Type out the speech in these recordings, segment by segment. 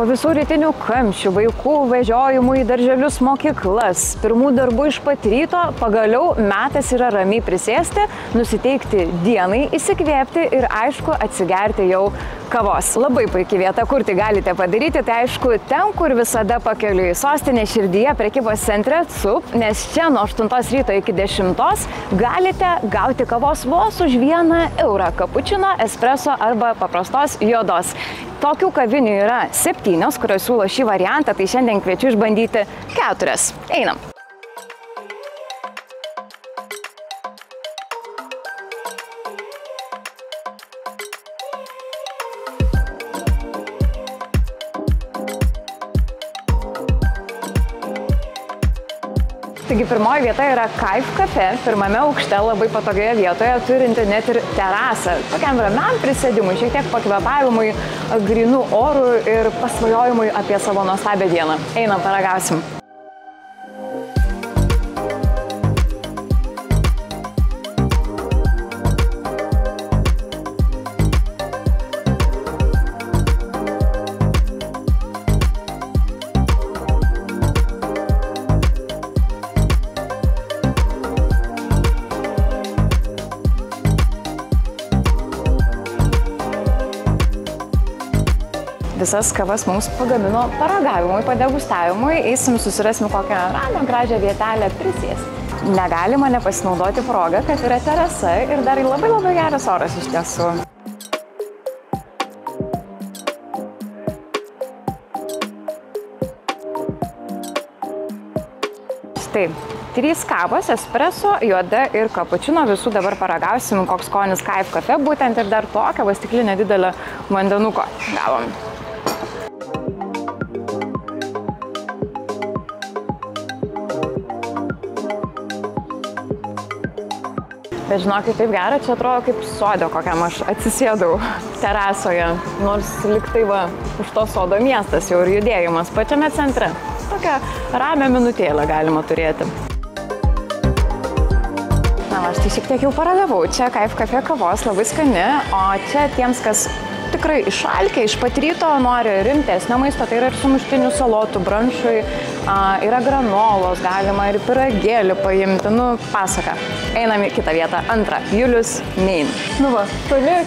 Po visų rytinių kamščių, vaikų vežiojimų į darželius, mokyklas, pirmų darbų iš pat ryto, pagaliau metas yra ramiai prisėsti, nusiteikti dienai, įsikvėpti ir aišku atsigerti jau kavos. Labai puikiai vieta, kur tai galite padaryti, tai aišku ten, kur visada pakeliui sostinė širdyje prekybos centre CUP, nes čia nuo 8 ryto iki 10 galite gauti kavos vos už 1 eurą, kapučino, espreso arba paprastos juodos. Tokių kavinių yra 7, kurios siūlo šį variantą, tai šiandien kviečiu išbandyti 4. Einam! Taigi pirmoji vieta yra Kaif Cafe, pirmame aukšte, labai patogioje vietoje, turinti net ir terasą. Tokiam ramiam prisėdimui, šiek tiek pakvėpavimui, grynų orų ir pasvajojimui apie savo nuostabią dieną. Einam, paragausim. Visas kavas mums pagamino paragavimui, padegustavimui. Eisim, susirasim kokią ramią, gražią vietelę prisėsti. Negalima nepasinaudoti progą, kad yra terasa ir dar labai geras oras iš tiesų. Štai, 3 kavos, espreso, juoda ir kapučino. Visų dabar paragausim, koks skonis Kaif Cafe, būtent ir dar tokią stiklinę didelę vandenuko gavom. Bet žinokit, taip gera, čia atrodo kaip sode kokiam aš atsisėdau terasoje, nors liktai va, už to sodo miestas jau ir judėjimas pačiame centre. Tokią ramią minutėlę galima turėti. Na, aš tai šiek tiek jau paragavau. Čia Kaif Cafe kavos labai skani, o čia tiems, kas tikrai išalkę, iš pat ryto nori rimtesnio maisto, tai yra ir sumuštinių salotų, branšui, yra granolos, galima ir pyragėlį paimti, nu, pasaka. Einam į kitą vietą, 2, Julius Main. Nu va, toli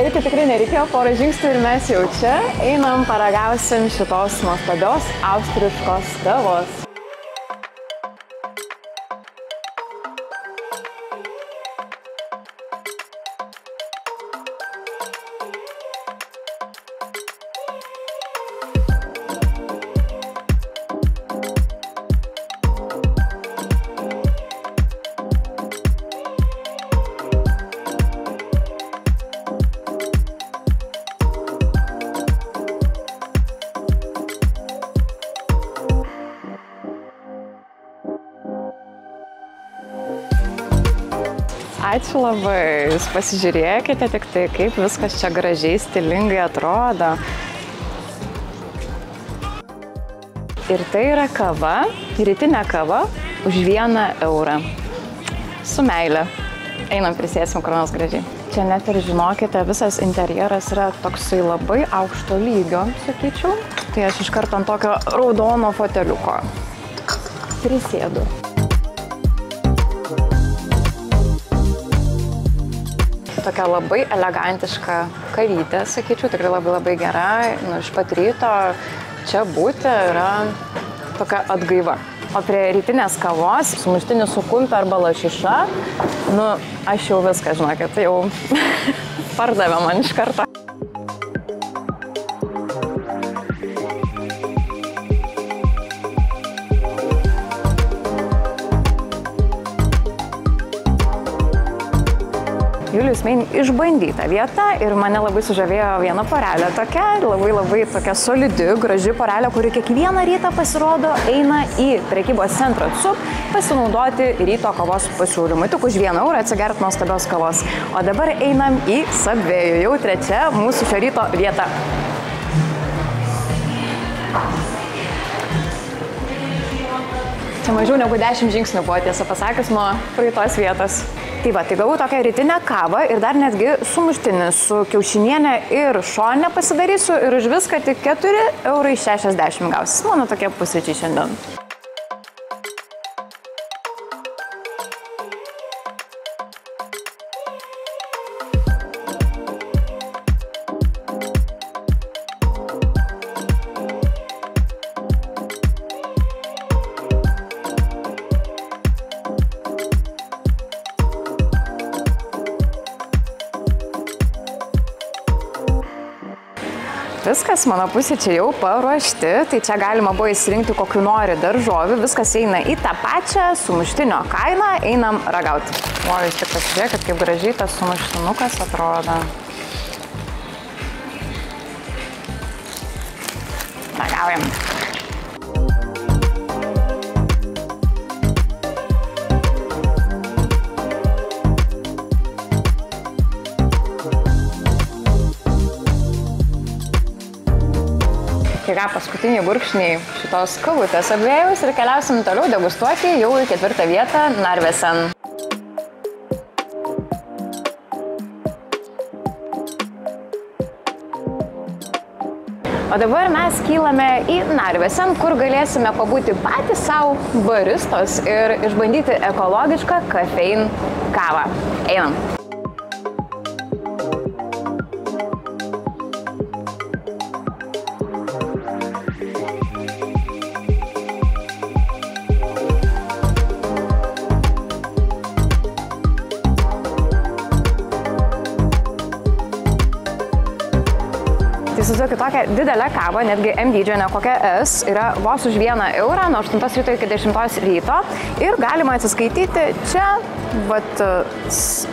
eiti tikrai nereikėjo, porą žingsnių ir mes jau čia einam, paragausim šitos nuostabios austriškos kavos. Ačiū labai, jūs pasižiūrėkite tik tai, kaip viskas čia gražiai, stilingai atrodo. Ir tai yra kava, rytinė kava už 1 eurą. Su meile. Einam, prisėsim kur nors gražiai. Čia net ir žinokite, visas interjeras yra toksai labai aukšto lygio, sakyčiau. Tai aš iš karto ant tokio raudono foteliuko prisėdu. Tokia labai elegantiška kavytė, sakyčiau, tikrai labai gera. Nu, iš pat ryto čia būti yra tokia atgaiva. O prie rytinės kavos, sumuštinis su kumpė arba lašiša, nu, aš jau viską, žinokit, jau pardavė man iš karto. Julius Main išbandyta vieta ir mane labai sužavėjo viena porelė tokia, labai tokia solidi, graži porelė, kuri kiekvieną rytą pasirodo, eina į prekybos centrą CUP pasinaudoti ryto kavos pasiūlymui. Tik už 1 eurą atsigert nuostabios kavos. O dabar einam į Subway, jau 3 mūsų šio ryto vieta. Čia mažiau negu 10 žingsnių buvo, tiesą pasakius, nuo praeitos vietos. Tai va, tai gavau tokią rytinę kavą ir dar netgi sumuštinį su kiaušinienė ir šoninė pasidarysiu ir už viską tik 4,60 € gausis. Mano tokie pusryčiai šiandien. Viskas, mano pusryčiai jau paruošti, tai čia galima buvo įsirinkti kokiu nori daržovių, viskas eina į tą pačią sumuštinio kainą, einam ragauti. O, jūs tik pasižiūrėkit, kaip gražiai tas sumuštinukas atrodo. Ragaujam. Tai ką, paskutiniai gurkšniai šitos kavutės apvėjus ir keliausim toliau degustuoti jau į 4. vietą Narvesen. O dabar mes kylame į Narvesen, kur galėsime pabūti patys savo baristos ir išbandyti ekologišką kafein kavą. Einam. Tai susiduokiu tokią didelę kavą, netgi M dydžio, ne kokia S, yra vos už 1 eurą nuo 8 ryto iki 10 ryto ir galima atsiskaityti čia, vat,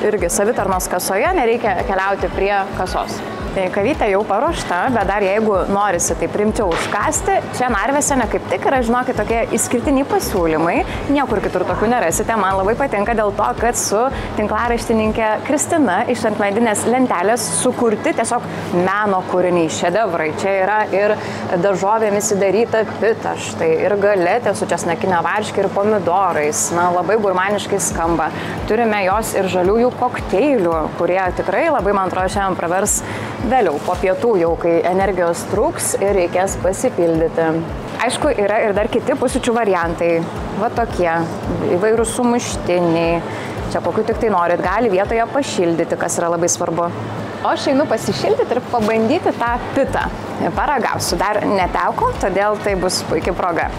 irgi savitarnos kasoje, nereikia keliauti prie kasos. Tai kavytė jau paruošta, bet dar jeigu norisi taip rimčiau užkasti, čia Narvesene kaip tik yra, žinokit, tokie išskirtiniai pasiūlymai, niekur kitur tokių nerasite, man labai patinka dėl to, kad su tinklaraštininkė Kristina iš ant medinės lentelės sukurti tiesiog meno kūriniai, šedevrai. Čia yra ir daržovėmis įdaryta pita, štai, ir galetė su česnakinio varške ir pomidorais, na, labai gurmaniškai skamba. Turime jos ir žaliųjų kokteilių, kurie tikrai labai, man atrodo, šiandien pravers vėliau, po pietų jau, kai energijos trūks ir reikės pasipildyti. Aišku, yra ir dar kiti pusryčių variantai. Va tokie, įvairūs sumuštiniai. Čia kokiu tik tai norit, gali vietoje pašildyti, kas yra labai svarbu. O aš einu pasišildyti ir pabandyti tą pitą. Paragausiu, dar neteko, todėl tai bus puikia proga.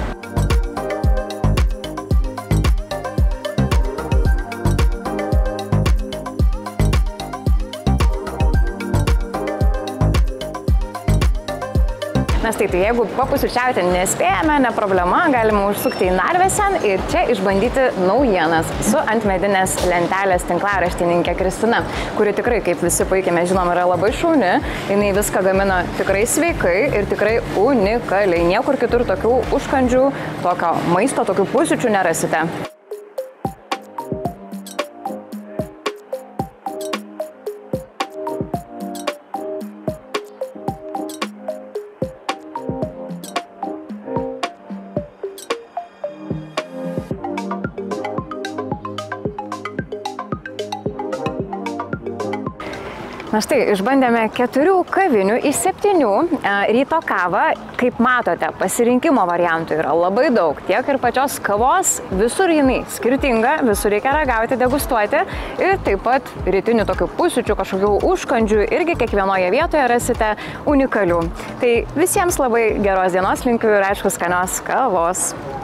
Nes taip, jeigu papusryčiauti nespėjame, ne problema, galime užsukti į Narvesen ir čia išbandyti naujienas su ant medinės lentelės tinklaraštininkė Kristina, kuri tikrai, kaip visi puikiai mes žinom, yra labai šauni. Jinai viską gamina tikrai sveikai ir tikrai unikaliai. Niekur kitur tokių užkandžių, tokio maisto, tokių pusryčių nerasite. Na štai, išbandėme 4 kavinių iš 7 ryto kavą. Kaip matote, pasirinkimo variantų yra labai daug. Tiek ir pačios kavos, visur jinai skirtinga, visur reikia ragauti, degustuoti. Ir taip pat rytinių tokių pusryčių, kažkokių užkandžių irgi kiekvienoje vietoje rasite unikalių. Tai visiems labai geros dienos linkiu ir aišku skanios kavos.